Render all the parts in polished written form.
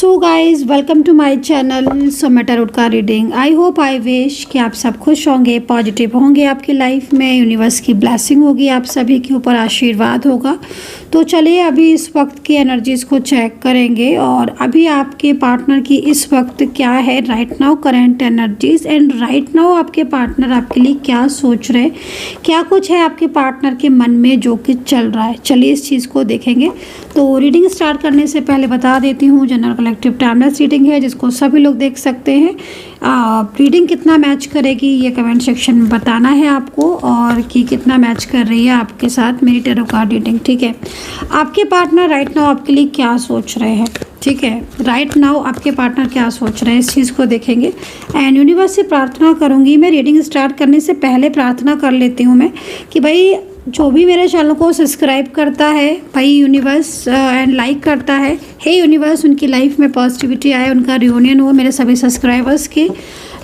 So guys welcome to my channel सोमेटा tarot का reading. I hope I wish कि आप सब खुश होंगे, पॉजिटिव होंगे, आपकी लाइफ में यूनिवर्स की ब्लेसिंग होगी, आप सभी के ऊपर आशीर्वाद होगा। तो चलिए अभी इस वक्त की एनर्जीज़ को चेक करेंगे और अभी आपके पार्टनर की इस वक्त क्या है right now current energies and right now आपके पार्टनर आपके लिए क्या सोच रहे हैं, क्या कुछ है आपके पार्टनर के मन में जो कि चल रहा है। चलिए इस चीज़ को देखेंगे। तो रीडिंग स्टार्ट करने से पहले बता देती हूँ जनरल कलेक्टिव टाइमलेस रीडिंग है जिसको सभी लोग देख सकते हैं। रीडिंग कितना मैच करेगी ये कमेंट सेक्शन में बताना है आपको, और कि कितना मैच कर रही है आपके साथ मेरी टैरो कार्ड रीडिंग। ठीक है, आपके पार्टनर राइट नाउ आपके लिए क्या सोच रहे हैं। ठीक है, राइट नाउ आपके पार्टनर क्या सोच रहे हैं इस चीज़ को देखेंगे। एंड यूनिवर्स से प्रार्थना करूँगी मैं। रीडिंग स्टार्ट करने से पहले प्रार्थना कर लेती हूँ मैं कि भाई जो भी मेरे चैनल को सब्सक्राइब करता है भाई यूनिवर्स एंड लाइक करता है, हे यूनिवर्स उनकी लाइफ में पॉजिटिविटी आए, उनका रियूनियन हो, मेरे सभी सब्सक्राइबर्स के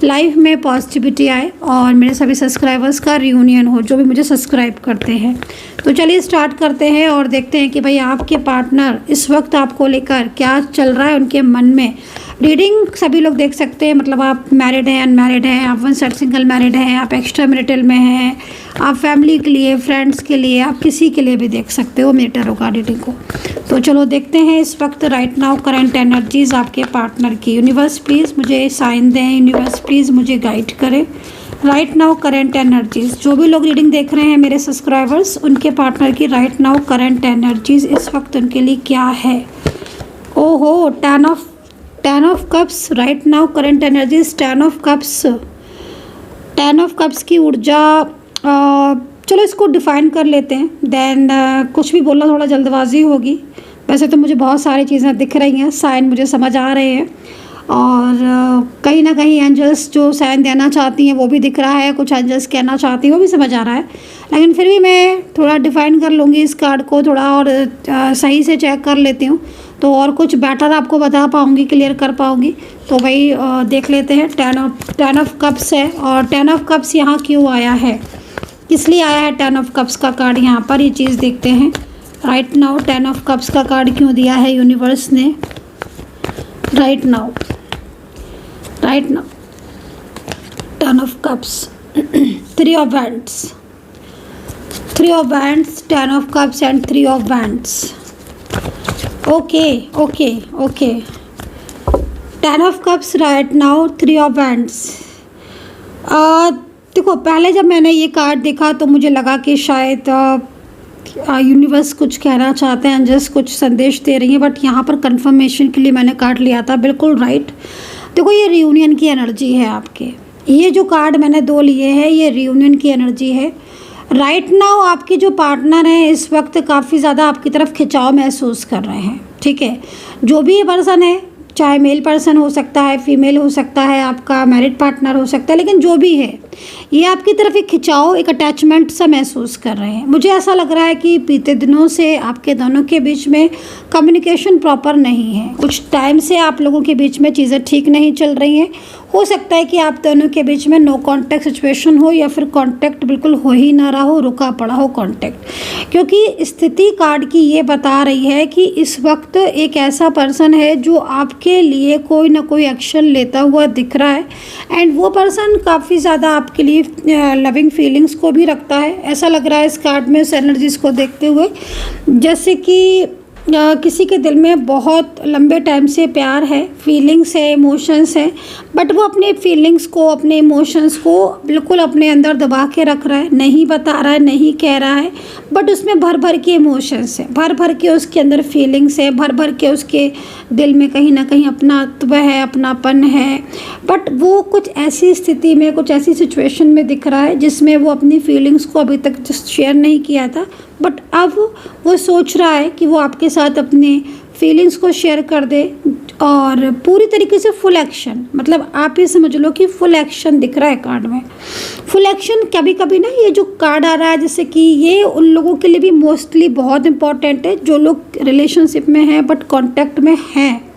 लाइफ में पॉजिटिविटी आए और मेरे सभी सब्सक्राइबर्स का रियूनियन हो जो भी मुझे सब्सक्राइब करते हैं। तो चलिए स्टार्ट करते हैं और देखते हैं कि भाई आपके पार्टनर इस वक्त आपको लेकर क्या चल रहा है उनके मन में। रीडिंग सभी लोग देख सकते हैं, मतलब आप मैरिड हैं, अनमैरिड हैं, आप वन साइड सिंगल मैरिड हैं, आप एक्स्ट्रा मैरिटल में हैं, आप फैमिली के लिए, फ्रेंड्स के लिए, आप किसी के लिए भी देख सकते हो मेरे टैरो कार्ड रीडिंग को। तो चलो देखते हैं इस वक्त राइट नाउ करंट एनर्जीज आपके पार्टनर की। यूनिवर्स प्लीज़ मुझे साइन दें, यूनिवर्स प्लीज़ मुझे गाइड करें। राइट नाउ करंट एनर्जीज, जो भी लोग रीडिंग देख रहे हैं मेरे सब्सक्राइबर्स, उनके पार्टनर की राइट नाउ करंट एनर्जीज इस वक्त उनके लिए क्या है। ओहो, ten of cups right now current energies. Ten of cups की ऊर्जा, चलो इसको डिफ़ाइन कर लेते हैं। देन कुछ भी बोलना थोड़ा जल्दबाजी होगी। वैसे तो मुझे बहुत सारी चीज़ें दिख रही हैं, साइन मुझे समझ आ रहे हैं और कहीं ना कहीं एंजल्स जो साइन देना चाहती हैं वो भी दिख रहा है, कुछ एंजल्स कहना चाहती हैं वो भी समझ आ रहा है। लेकिन फिर भी मैं थोड़ा डिफ़ाइन कर लूँगी इस कार्ड को, थोड़ा और सही से चेक कर लेती हूँ तो और कुछ बेटर आपको बता पाऊँगी, क्लियर कर पाऊँगी। तो भाई देख लेते हैं। टेन ऑफ कप्स है और टेन ऑफ कप्स यहाँ क्यों आया है, किस लिए आया है टेन ऑफ कप्स का कार्ड यहाँ पर, ये चीज़ देखते हैं। Right now ten of cups का कार्ड क्यों दिया है यूनिवर्स ने। Right now ten of cups, three of wands, ten of cups and three of wands. Okay ten of cups right now, three of wands. देखो पहले जब मैंने ये कार्ड देखा तो मुझे लगा कि शायद यूनिवर्स कुछ कहना चाहते हैं, जस्ट कुछ संदेश दे रही हैं, बट यहाँ पर कंफर्मेशन के लिए मैंने कार्ड लिया था। बिल्कुल राइट। देखो ये रियूनियन की एनर्जी है आपके, ये जो कार्ड मैंने दो लिए हैं ये रियूनियन की एनर्जी है। राइट नाउ आपके जो पार्टनर हैं इस वक्त काफ़ी ज़्यादा आपकी तरफ खिंचाव महसूस कर रहे हैं। ठीक है, जो भी ये पर्सन है, चाहे मेल पर्सन हो सकता है, फीमेल हो सकता है, आपका मैरिड पार्टनर हो सकता है, लेकिन जो भी है ये आपकी तरफ एक खिंचाव, एक अटैचमेंट सा महसूस कर रहे हैं। मुझे ऐसा लग रहा है कि बीते दिनों से आपके दोनों के बीच में कम्युनिकेशन प्रॉपर नहीं है। कुछ टाइम से आप लोगों के बीच में चीज़ें ठीक नहीं चल रही हैं। हो सकता है कि आप दोनों के बीच में नो कांटेक्ट सिचुएशन हो या फिर कांटेक्ट बिल्कुल हो ही ना रहा हो, रुका पड़ा हो कांटेक्ट। क्योंकि स्थिति कार्ड की ये बता रही है कि इस वक्त एक ऐसा पर्सन है जो आपके लिए कोई ना कोई एक्शन लेता हुआ दिख रहा है एंड वो पर्सन काफ़ी ज़्यादा आपके लिए लविंग फीलिंग्स को भी रखता है। ऐसा लग रहा है इस कार्ड में उस एनर्जीज को देखते हुए जैसे कि किसी के दिल में बहुत लंबे टाइम से प्यार है, फीलिंग्स है, इमोशंस है, बट वो अपने फीलिंग्स को, अपने इमोशंस को बिल्कुल अपने अंदर दबा के रख रहा है, नहीं बता रहा है, नहीं कह रहा है, बट उसमें भर भर के इमोशंस है, भर भर के उसके अंदर फीलिंग्स है, भर भर के उसके दिल में कहीं ना कहीं अपनात्व है, अपनापन है। बट वो कुछ ऐसी स्थिति में, कुछ ऐसी सिचुएशन में दिख रहा है जिसमें वो अपनी फीलिंग्स को अभी तक शेयर नहीं किया था, बट अब वो सोच रहा है कि वो आपके साथ अपने फीलिंग्स को शेयर कर दे और पूरी तरीके से फुल एक्शन, मतलब आप ये समझ लो कि फुल एक्शन दिख रहा है कार्ड में। फुल एक्शन कभी कभी ना ये जो कार्ड आ रहा है जैसे कि ये उन लोगों के लिए भी मोस्टली बहुत इंपॉर्टेंट है जो लोग रिलेशनशिप में हैं बट कॉन्टैक्ट में हैं।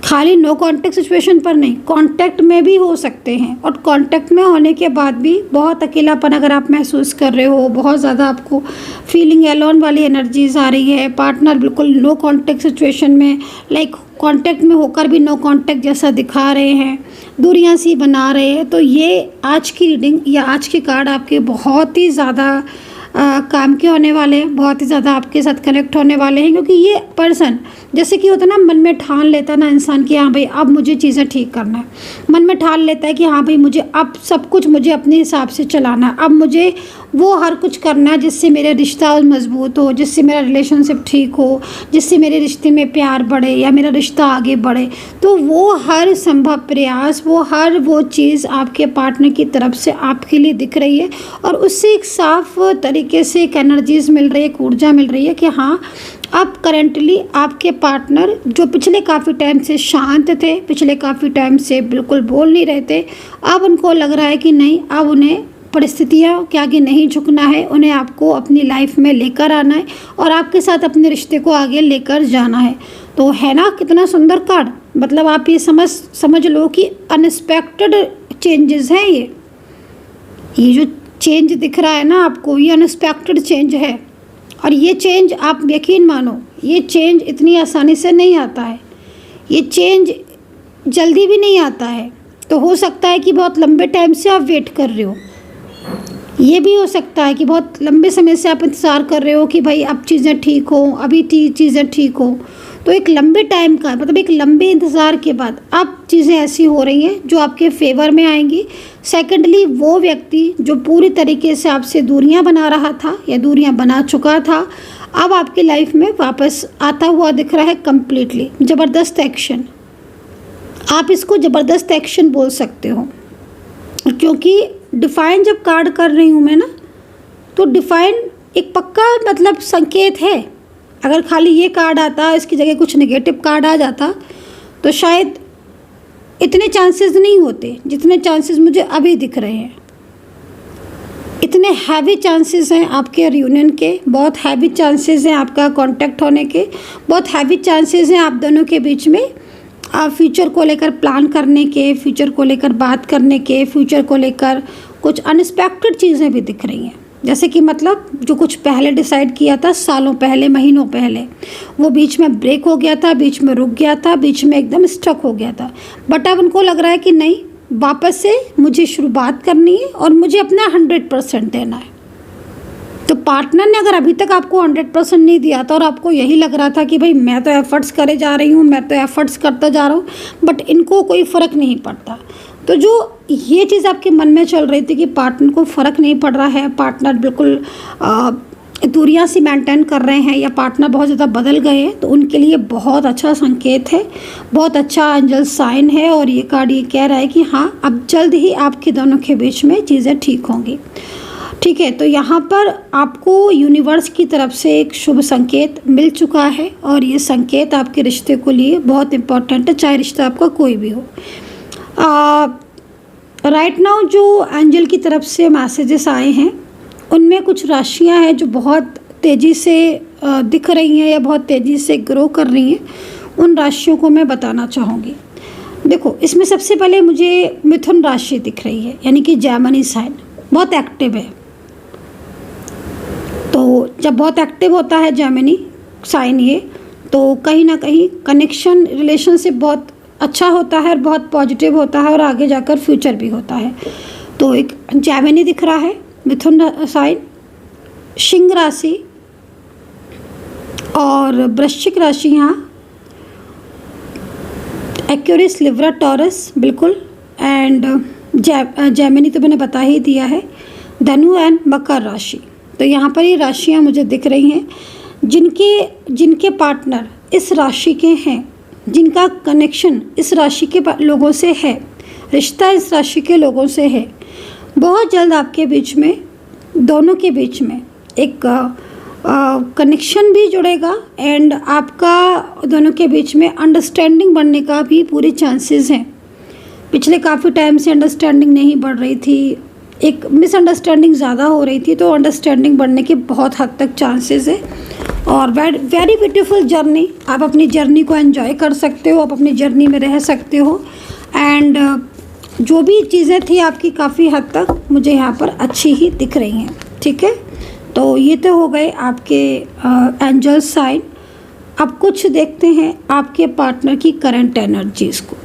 खाली नो कांटेक्ट सिचुएशन पर नहीं, कांटेक्ट में भी हो सकते हैं। और कांटेक्ट में होने के बाद भी बहुत अकेलापन अगर आप महसूस कर रहे हो, बहुत ज़्यादा आपको फीलिंग एलोन वाली एनर्जीज आ रही है, पार्टनर बिल्कुल नो कांटेक्ट सिचुएशन में, लाइक कांटेक्ट में होकर भी नो कांटेक्ट जैसा दिखा रहे हैं, दूरियां सी बना रहे हैं, तो ये आज की रीडिंग या आज के कार्ड आपके बहुत ही ज़्यादा काम के होने वाले हैं, बहुत ही ज़्यादा आपके साथ कनेक्ट होने वाले हैं। क्योंकि ये पर्सन जैसे कि होता है ना, मन में ठान लेता है ना इंसान कि हाँ भाई अब मुझे चीज़ें ठीक करना है, मन में ठान लेता है कि हाँ भाई मुझे अब सब कुछ मुझे अपने हिसाब से चलाना है, अब मुझे वो हर कुछ करना है जिससे मेरे रिश्ता मजबूत हो, जिससे मेरा रिलेशनशिप ठीक हो, जिससे मेरे रिश्ते में प्यार बढ़े या मेरा रिश्ता आगे बढ़े। तो वो हर संभव प्रयास, वो चीज़ आपके पार्टनर की तरफ से आपके लिए दिख रही है और उससे एक साफ तरीके से एक एनर्जीज मिल रही है, एक ऊर्जा मिल रही है कि हाँ अब करेंटली आपके पार्टनर जो पिछले काफ़ी टाइम से शांत थे, पिछले काफ़ी टाइम से बिल्कुल बोल नहीं रहे थे, अब उनको लग रहा है कि नहीं, अब उन्हें परिस्थितियाँ के आगे नहीं झुकना है, उन्हें आपको अपनी लाइफ में लेकर आना है और आपके साथ अपने रिश्ते को आगे लेकर जाना है। तो है ना कितना सुंदर कार्ड। मतलब आप ये समझ लो कि अनएक्सपेक्टेड चेंजेस हैं ये जो चेंज दिख रहा है ना आपको, ये अनएक्सपेक्टेड चेंज है। और ये चेंज आप यकीन मानो, ये चेंज इतनी आसानी से नहीं आता है, ये चेंज जल्दी भी नहीं आता है। तो हो सकता है कि बहुत लंबे टाइम से आप वेट कर रहे हो, ये भी हो सकता है कि बहुत लंबे समय से आप इंतज़ार कर रहे हो कि भाई अब चीज़ें ठीक हो, अभी चीज़ें ठीक हो। तो एक लंबे टाइम का मतलब एक लंबे इंतज़ार के बाद अब चीज़ें ऐसी हो रही हैं जो आपके फेवर में आएंगी। सेकेंडली, वो व्यक्ति जो पूरी तरीके से आपसे दूरियां बना रहा था या दूरियां बना चुका था, अब आपकी लाइफ में वापस आता हुआ दिख रहा है कम्प्लीटली। ज़बरदस्त एक्शन, आप इसको ज़बरदस्त एक्शन बोल सकते हो। क्योंकि डिफाइन जब कार्ड कर रही हूँ मैं ना, तो डिफाइन एक पक्का मतलब संकेत है। अगर खाली ये कार्ड आता, इसकी जगह कुछ नेगेटिव कार्ड आ जाता, तो शायद इतने चांसेस नहीं होते जितने चांसेस मुझे अभी दिख रहे हैं। इतने हैवी चांसेस हैं आपके रियूनियन के, बहुत हैवी चांसेस हैं आपका कांटेक्ट होने के, बहुत हैवी चांसेस हैं आप दोनों के बीच में आप फ्यूचर को लेकर प्लान करने के, फ्यूचर को लेकर बात करने के, फ्यूचर को लेकर कुछ अनएक्सपेक्टेड चीज़ें भी दिख रही हैं। जैसे कि मतलब जो कुछ पहले डिसाइड किया था सालों पहले, महीनों पहले, वो बीच में ब्रेक हो गया था, बीच में रुक गया था, बीच में एकदम स्टक हो गया था। बट अब उनको लग रहा है कि नहीं, वापस से मुझे शुरुआत करनी है और मुझे अपना 100% देना है। तो पार्टनर ने अगर अभी तक आपको 100% नहीं दिया था और आपको यही लग रहा था कि भाई मैं तो एफ़र्ट्स करे जा रही हूँ, मैं तो एफ़र्ट्स करता जा रहा हूँ, बट इनको कोई फ़र्क नहीं पड़ता। तो जो ये चीज़ आपके मन में चल रही थी कि पार्टनर को फ़र्क नहीं पड़ रहा है, पार्टनर बिल्कुल दूरियां सी मेंटेन कर रहे हैं या पार्टनर बहुत ज़्यादा बदल गए हैं, तो उनके लिए बहुत अच्छा संकेत है, बहुत अच्छा एंजल साइन है। और ये कार्ड ये कह रहा है कि हाँ अब जल्द ही आपके दोनों के बीच में चीज़ें ठीक होंगी। ठीक है, तो यहाँ पर आपको यूनिवर्स की तरफ से एक शुभ संकेत मिल चुका है और ये संकेत आपके रिश्ते को लिए बहुत इम्पोर्टेंट है, चाहे रिश्ता आपका कोई भी हो। राइट नाउ जो एंजल की तरफ से मैसेजेस आए हैं उनमें कुछ राशियां हैं जो बहुत तेज़ी से दिख रही हैं या बहुत तेज़ी से ग्रो कर रही हैं। उन राशियों को मैं बताना चाहूँगी। देखो, इसमें सबसे पहले मुझे मिथुन राशि दिख रही है, यानी कि जेमिनी साइन बहुत एक्टिव है। तो जब बहुत एक्टिव होता है जेमिनी साइन ये, तो कहीं ना कहीं कनेक्शन रिलेशनशिप बहुत अच्छा होता है और बहुत पॉजिटिव होता है और आगे जाकर फ्यूचर भी होता है। तो एक जेमिनी दिख रहा है, मिथुन साइन, सिंह राशि और वृश्चिक राशि, यहाँ एक्वेरियस, लिब्रा, टॉरस बिल्कुल, एंड जेमिनी तो मैंने बता ही दिया है, धनु एंड मकर राशि। तो यहाँ पर ये राशियाँ मुझे दिख रही हैं जिनके पार्टनर इस राशि के हैं, जिनका कनेक्शन इस राशि के लोगों से है, रिश्ता इस राशि के लोगों से है। बहुत जल्द आपके बीच में, दोनों के बीच में एक कनेक्शन भी जुड़ेगा एंड आपका दोनों के बीच में अंडरस्टैंडिंग बढ़ने का भी पूरे चांसेस हैं। पिछले काफ़ी टाइम से अंडरस्टैंडिंग नहीं बढ़ रही थी, एक मिसअंडरस्टैंडिंग ज़्यादा हो रही थी, तो अंडरस्टैंडिंग बढ़ने के बहुत हद तक चांसेस है। और वेरी ब्यूटीफुल जर्नी। आप अपनी जर्नी को एंजॉय कर सकते हो, आप अपनी जर्नी में रह सकते हो। एंड जो भी चीज़ें थी आपकी काफ़ी हद तक मुझे यहाँ पर अच्छी ही दिख रही हैं। ठीक है, तो ये तो हो गए आपके एंजल साइन। अब कुछ देखते हैं आपके पार्टनर की करंट एनर्जीज को।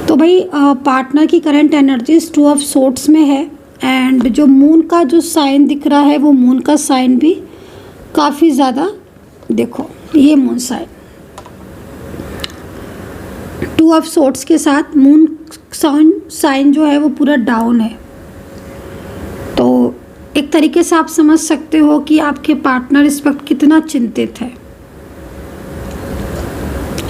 तो भाई पार्टनर की करंट एनर्जीज 2 ऑफ सोर्ड्स में है। एंड जो मून का जो साइन दिख रहा है वो मून का साइन भी काफ़ी ज़्यादा, देखो ये मून साइन 2 ऑफ सोर्ड्स के साथ मून साइन जो है वो पूरा डाउन है। तो एक तरीके से आप समझ सकते हो कि आपके पार्टनर इस वक्त कितना चिंतित है।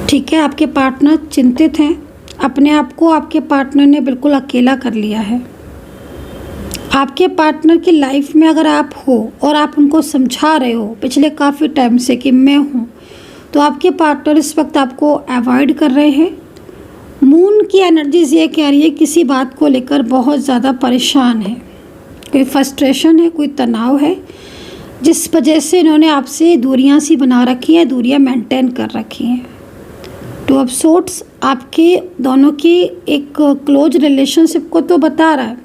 ठीक है, आपके पार्टनर चिंतित हैं। अपने आप को आपके पार्टनर ने बिल्कुल अकेला कर लिया है। आपके पार्टनर की लाइफ में अगर आप हो और आप उनको समझा रहे हो पिछले काफ़ी टाइम से कि मैं हूँ, तो आपके पार्टनर इस वक्त आपको अवॉइड कर रहे हैं। मून की एनर्जीज ये कह रही है किसी बात को लेकर बहुत ज़्यादा परेशान है, कोई फ्रस्ट्रेशन है, कोई तनाव है, जिस वजह से इन्होंने आपसे दूरियां सी बना रखी हैं, दूरियां मेंटेन कर रखी हैं। 2 ऑफ सोर्ड्स आपके दोनों की एक क्लोज रिलेशनशिप को तो बता रहा है,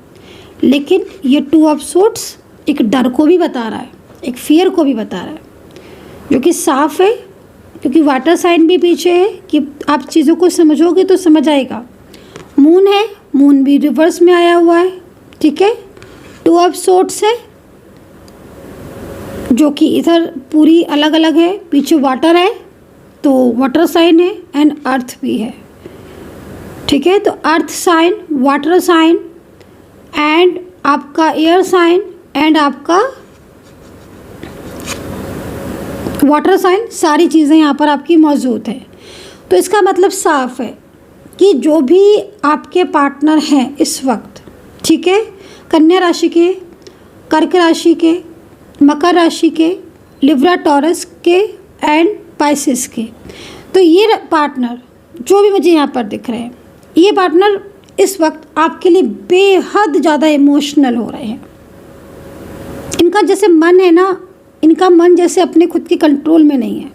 लेकिन ये 2 ऑफ सोर्ड्स एक डर को भी बता रहा है, एक फियर को भी बता रहा है, जो कि साफ है क्योंकि वाटर साइन भी पीछे है कि आप चीज़ों को समझोगे तो समझ आएगा। मून है, मून भी रिवर्स में आया हुआ है। ठीक है, 2 ऑफ सोर्ड्स है जो कि इधर पूरी अलग अलग है, पीछे वाटर है तो वाटर साइन है एंड अर्थ भी है। ठीक है, तो earth sign, water sign and आपका एयर साइन एंड आपका वाटर साइन, सारी चीज़ें यहाँ पर आपकी मौजूद है। तो इसका मतलब साफ है कि जो भी आपके पार्टनर हैं इस वक्त, ठीक है, कन्या राशि के, कर्क राशि के, मकर राशि के, लिब्रा टॉरस के एंड पाइसिस के, तो ये पार्टनर जो भी मुझे यहाँ पर दिख रहे हैं, ये पार्टनर इस वक्त आपके लिए बेहद ज़्यादा इमोशनल हो रहे हैं। इनका जैसे मन है ना, इनका मन जैसे अपने खुद के कंट्रोल में नहीं है।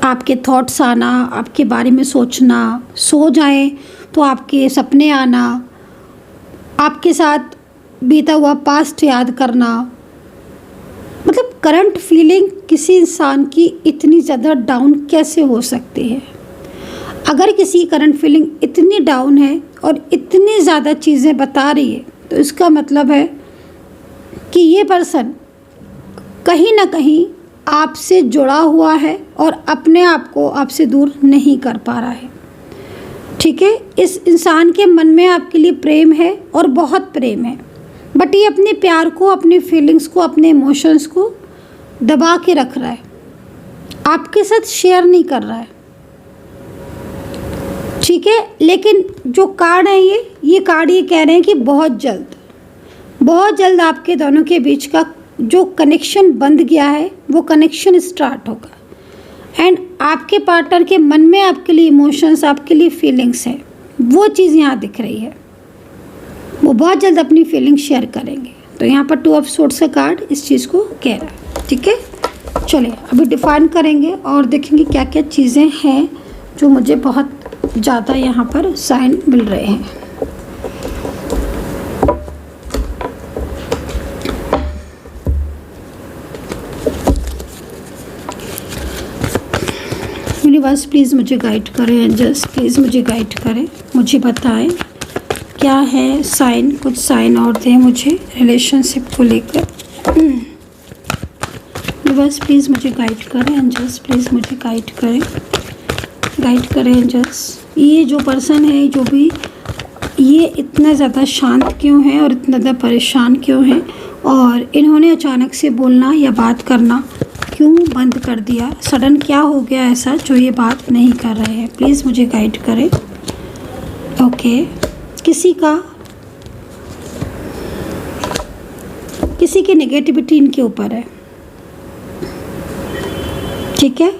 आपके थॉट्स आना, आपके बारे में सोचना, सो जाएं तो आपके सपने आना, आपके साथ बीता हुआ पास्ट याद करना, मतलब करंट फीलिंग किसी इंसान की इतनी ज़्यादा डाउन कैसे हो सकती है। अगर किसी की करंट फीलिंग इतनी डाउन है और इतनी ज़्यादा चीज़ें बता रही है, तो इसका मतलब है कि ये पर्सन कहीं ना कहीं आपसे जुड़ा हुआ है और अपने आप को आपसे दूर नहीं कर पा रहा है। ठीक है, इस इंसान के मन में आपके लिए प्रेम है और बहुत प्रेम है, बट ये अपने प्यार को, अपनी फीलिंग्स को, अपने इमोशंस को दबा के रख रहा है, आपके साथ शेयर नहीं कर रहा है। ठीक है, लेकिन जो कार्ड है ये कार्ड ये कह रहे हैं कि बहुत जल्द आपके दोनों के बीच का जो कनेक्शन बंध गया है वो कनेक्शन स्टार्ट होगा। एंड आपके पार्टनर के मन में आपके लिए इमोशंस, आपके लिए फीलिंग्स है, वो चीज़ यहाँ दिख रही है। वो बहुत जल्द अपनी फीलिंग शेयर करेंगे। तो यहाँ पर 2 ऑफ सोर्ड्स का कार्ड इस चीज़ को कह रहा है। ठीक है, चलिए अभी डिफाइन करेंगे और देखेंगे क्या क्या चीज़ें हैं जो मुझे बहुत ज़्यादा यहाँ पर साइन मिल रहे हैं। यूनिवर्स प्लीज़ मुझे गाइड करें, एंजल्स प्लीज़ मुझे गाइड करें, मुझे बताएं क्या है साइन, कुछ साइन और दें मुझे रिलेशनशिप को लेकर। यूनिवर्स प्लीज़ मुझे गाइड करें, एंजल्स प्लीज़ मुझे गाइड करें एंजल्स। ये जो पर्सन है, जो भी ये इतना ज़्यादा शांत क्यों है और इतना ज़्यादा परेशान क्यों है, और इन्होंने अचानक से बोलना या बात करना क्यों बंद कर दिया, सडन क्या हो गया ऐसा जो ये बात नहीं कर रहे हैं, प्लीज़ मुझे गाइड करें। ओके, किसी की नेगेटिविटी इनके ऊपर है। ठीक है,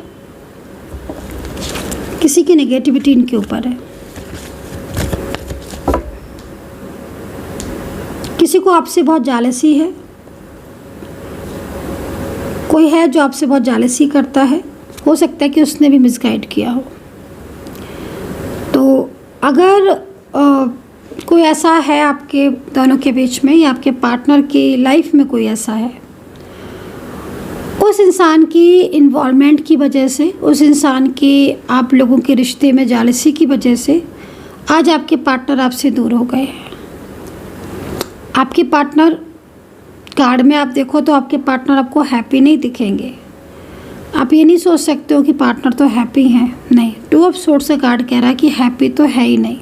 किसी की नेगेटिविटी इनके ऊपर है। किसी को आपसे बहुत जालसी है, कोई है जो आपसे बहुत जालसी करता है, हो सकता है कि उसने भी मिसगाइड किया हो। तो अगर कोई ऐसा है आपके दोनों के बीच में या आपके पार्टनर की लाइफ में कोई ऐसा है, उस इंसान की इन्वॉल्वमेंट की वजह से, उस इंसान की आप लोगों के रिश्ते में जालसी की वजह से आज आपके पार्टनर आपसे दूर हो गए हैं। आपके पार्टनर कार्ड में आप देखो तो आपके पार्टनर आपको हैप्पी नहीं दिखेंगे। आप ये नहीं सोच सकते हो कि पार्टनर तो हैप्पी हैं, नहीं। 2 ऑफ सोर्ड्स का कार्ड कह रहा है कि हैप्पी तो है ही नहीं,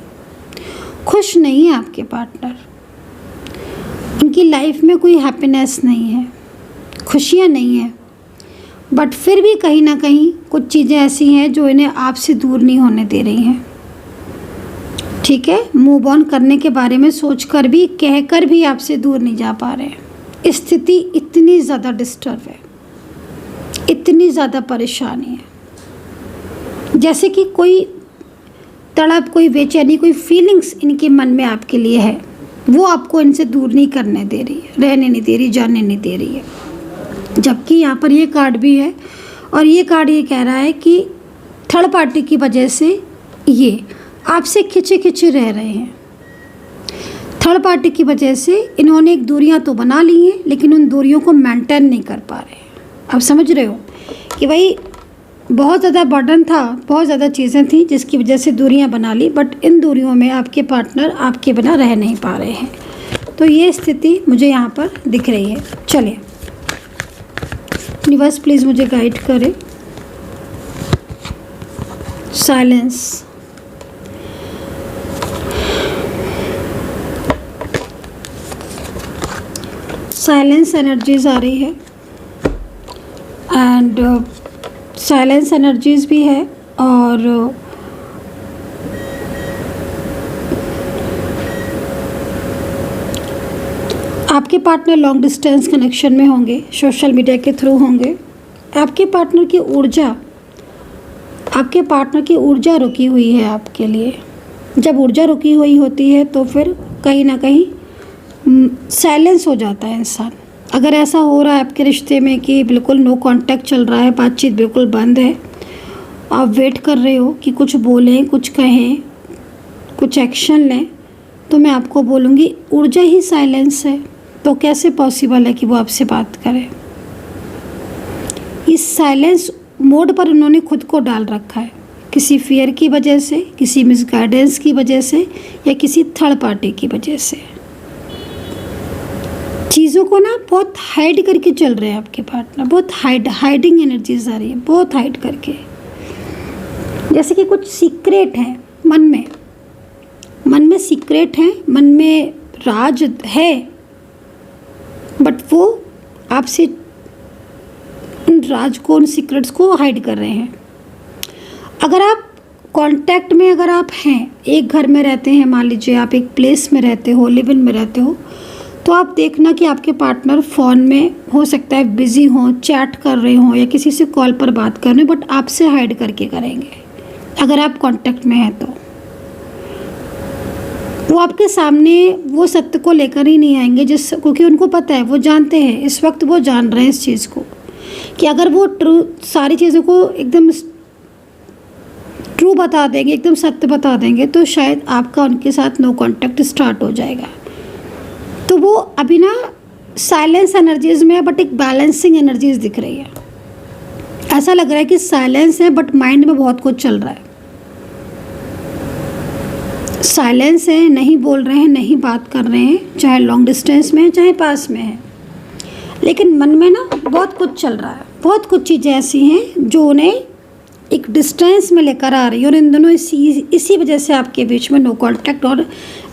खुश नहीं है आपके पार्टनर। उनकी लाइफ में कोई हैप्पीनेस नहीं है, खुशियाँ नहीं है, बट फिर भी कहीं ना कहीं कुछ चीज़ें ऐसी हैं जो इन्हें आपसे दूर नहीं होने दे रही हैं। ठीक है, मूव ऑन करने के बारे में सोचकर भी, कहकर भी आपसे दूर नहीं जा पा रहे हैं। स्थिति इतनी ज़्यादा डिस्टर्ब है, इतनी ज़्यादा परेशानी है, जैसे कि कोई तड़प, कोई बेचैनी, कोई फीलिंग्स इनके मन में आपके लिए है, वो आपको इनसे दूर नहीं करने दे रही है, रहने नहीं दे रही, जाने नहीं दे रही है। जबकि यहाँ पर ये कार्ड भी है और ये कार्ड ये कह रहा है कि थर्ड पार्टी की वजह से ये आपसे खिंचे खिंचे रह रहे हैं। थर्ड पार्टी की वजह से इन्होंने एक दूरियां तो बना ली हैं, लेकिन उन दूरियों को मेंटेन नहीं कर पा रहे हैं। आप समझ रहे हो कि भाई बहुत ज़्यादा बर्डन था, बहुत ज़्यादा चीज़ें थी जिसकी वजह से दूरियां बना ली, बट इन दूरियों में आपके पार्टनर आपके बिना रह नहीं पा रहे हैं। तो ये स्थिति मुझे यहाँ पर दिख रही है। चलिए यूनिवर्स प्लीज़ मुझे गाइड करें। साइलेंस, साइलेंस एनर्जीज आ रही है एंड साइलेंस एनर्जीज भी है और आपके पार्टनर लॉन्ग डिस्टेंस कनेक्शन में होंगे, सोशल मीडिया के थ्रू होंगे। आपके पार्टनर की ऊर्जा रुकी हुई है आपके लिए। जब ऊर्जा रुकी हुई होती है तो फिर कहीं ना कहीं साइलेंस हो जाता है इंसान। अगर ऐसा हो रहा है आपके रिश्ते में कि बिल्कुल नो कांटेक्ट चल रहा है, बातचीत बिल्कुल बंद है, आप वेट कर रहे हो कि कुछ बोलें, कुछ कहें, कुछ एक्शन लें, तो मैं आपको बोलूँगी ऊर्जा ही साइलेंस है। तो कैसे पॉसिबल है कि वो आपसे बात करें? इस साइलेंस मोड पर उन्होंने खुद को डाल रखा है, किसी फियर की वजह से, किसी मिसगाइडेंस की वजह से या किसी थर्ड पार्टी की वजह से। चीज़ों को ना बहुत हाइड करके चल रहे हैं आपके पार्टनर, बहुत हाइडिंग एनर्जीज आ रही है, बहुत हाइड करके, जैसे कि कुछ सीक्रेट है मन में सीक्रेट है, मन में राज है, बट वो आपसे उन राज को, उन सीक्रेट्स को हाइड कर रहे हैं। अगर आप कांटेक्ट में अगर आप हैं, एक घर में रहते हैं, मान लीजिए आप एक प्लेस में रहते हो, लिव इन में रहते हो, तो आप देखना कि आपके पार्टनर फ़ोन में हो सकता है बिज़ी हों, चैट कर रहे हों या किसी से कॉल पर बात कर रहे हो, बट आपसे हाइड करके करेंगे। अगर आप कांटेक्ट में हैं तो वो आपके सामने वो सत्य को लेकर ही नहीं आएंगे, क्योंकि उनको पता है, वो जानते हैं, इस वक्त वो जान रहे हैं इस चीज़ को कि अगर वो सारी चीज़ों को एकदम ट्रू बता देंगे, एकदम सत्य बता देंगे, तो शायद आपका उनके साथ नो कांटेक्ट स्टार्ट हो जाएगा। तो वो अभी ना साइलेंस एनर्जीज में है, बट एक बैलेंसिंग एनर्जीज दिख रही है। ऐसा लग रहा है कि साइलेंस है बट माइंड में बहुत कुछ चल रहा है। साइलेंस है, नहीं बोल रहे हैं, नहीं बात कर रहे हैं, चाहे लॉन्ग डिस्टेंस में है चाहे पास में है, लेकिन मन में ना बहुत कुछ चल रहा है। बहुत कुछ चीज़ें ऐसी हैं जो उन्हें एक डिस्टेंस में लेकर आ रही है और इन दोनों इसी वजह से आपके बीच में नो कांटेक्ट और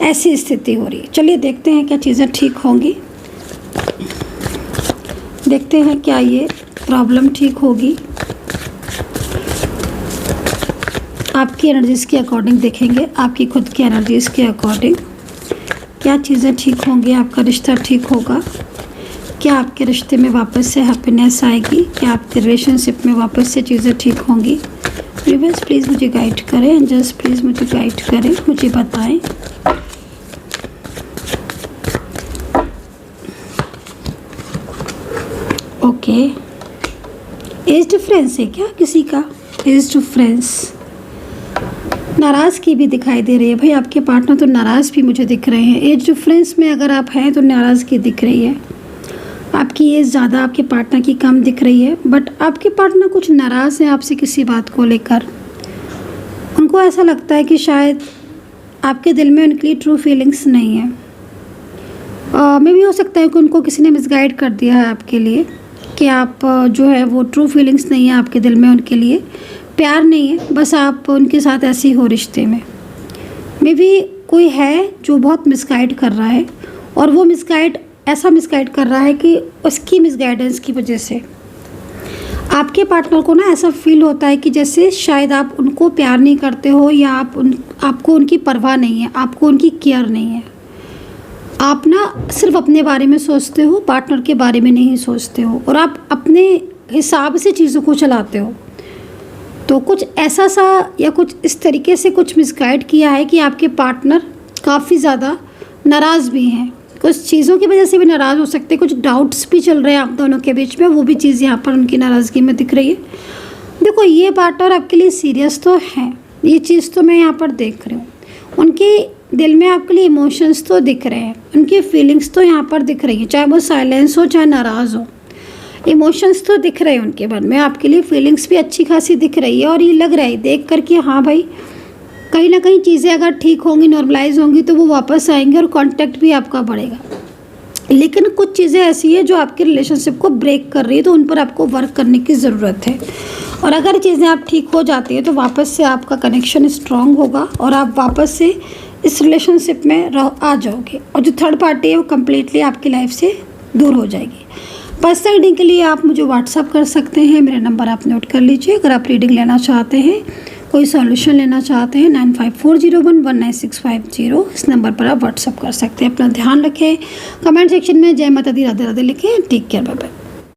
ऐसी स्थिति हो रही है। चलिए देखते हैं क्या चीज़ें ठीक होंगी, देखते हैं क्या ये प्रॉब्लम ठीक होगी। आपकी एनर्जीज़ के अकॉर्डिंग देखेंगे, आपकी खुद की एनर्जीज़ के अकॉर्डिंग क्या चीज़ें ठीक होंगी, आपका रिश्ता ठीक होगा, क्या आपके रिश्ते में वापस से हैप्पीनेस आएगी, क्या आपके रिलेशनशिप में वापस से चीज़ें ठीक होंगी। यूनिवर्स प्लीज़ मुझे गाइड करें, एंजल्स प्लीज़ मुझे गाइड करें, मुझे बताएं। ओके, एज डिफरेंस है क्या किसी का? एज डिफरेंस, नाराज़गी भी दिखाई दे रही है भाई, आपके पार्टनर तो नाराज़ भी मुझे दिख रहे हैं। एज डिफरेंस में अगर आप हैं तो नाराज़गी दिख रही है, आपकी एज ज़्यादा आपके पार्टनर की कम दिख रही है, बट आपके पार्टनर कुछ नाराज़ हैं आपसे किसी बात को लेकर। उनको ऐसा लगता है कि शायद आपके दिल में उनके लिए ट्रू फीलिंग्स नहीं है। मे भी हो सकता है कि उनको किसी ने मिसगाइड कर दिया है आपके लिए कि आप जो है वो ट्रू फीलिंग्स नहीं है आपके दिल में, उनके लिए प्यार नहीं है, बस आप उनके साथ ऐसे ही हो रिश्ते में। मे भी कोई है जो बहुत मिसगाइड कर रहा है, और वो मिसगाइड ऐसा मिसगाइड कर रहा है कि उसकी मिसगाइडेंस की वजह से आपके पार्टनर को ना ऐसा फील होता है कि जैसे शायद आप उनको प्यार नहीं करते हो, या आपको उनकी परवाह नहीं है, आपको उनकी केयर नहीं है। आप ना सिर्फ अपने बारे में सोचते हो, पार्टनर के बारे में नहीं सोचते हो, और आप अपने हिसाब से चीज़ों को चलाते हो। तो कुछ ऐसा सा या कुछ इस तरीके से कुछ मिसगाइड किया है कि आपके पार्टनर काफ़ी ज़्यादा नाराज़ भी हैं, कुछ चीज़ों की वजह से भी नाराज़ हो सकते हैं, कुछ डाउट्स भी चल रहे हैं आप दोनों के बीच में, वो भी चीज़ यहाँ पर उनकी नाराज़गी में दिख रही है। देखो, ये पार्टनर आपके लिए सीरियस तो है, ये चीज़ तो मैं यहाँ पर देख रही हूँ। उनके दिल में आपके लिए इमोशंस तो दिख रहे हैं, उनकी फीलिंग्स तो यहाँ पर दिख रही है, चाहे वो साइलेंस हो चाहे नाराज़ हो, इमोशंस तो दिख रहे हैं उनके मन में, आपके लिए फीलिंग्स भी अच्छी खासी दिख रही है। और ये लग रहा है देख कर कि हाँ भाई, कहीं ना कहीं चीज़ें अगर ठीक होंगी, नॉर्मलाइज होंगी, तो वो वापस आएंगे और कांटेक्ट भी आपका बढ़ेगा। लेकिन कुछ चीज़ें ऐसी है जो आपके रिलेशनशिप को ब्रेक कर रही है, तो उन पर आपको वर्क करने की ज़रूरत है। और अगर चीज़ें आप ठीक हो जाती है तो वापस से आपका कनेक्शन स्ट्रांग होगा और आप वापस से इस रिलेशनशिप में आ जाओगे, और जो थर्ड पार्टी है वो कम्प्लीटली आपकी लाइफ से दूर हो जाएगी। पर्सनल रीडिंग के लिए आप मुझे व्हाट्सअप कर सकते हैं, मेरा नंबर आप नोट कर लीजिए। अगर आप रीडिंग लेना चाहते हैं, कोई सॉल्यूशन लेना चाहते हैं, 9540119650, इस नंबर पर आप व्हाट्सअप कर सकते हैं। अपना ध्यान रखें, कमेंट सेक्शन में जय माता दी, राधे राधे लिखें। Take care, bye bye.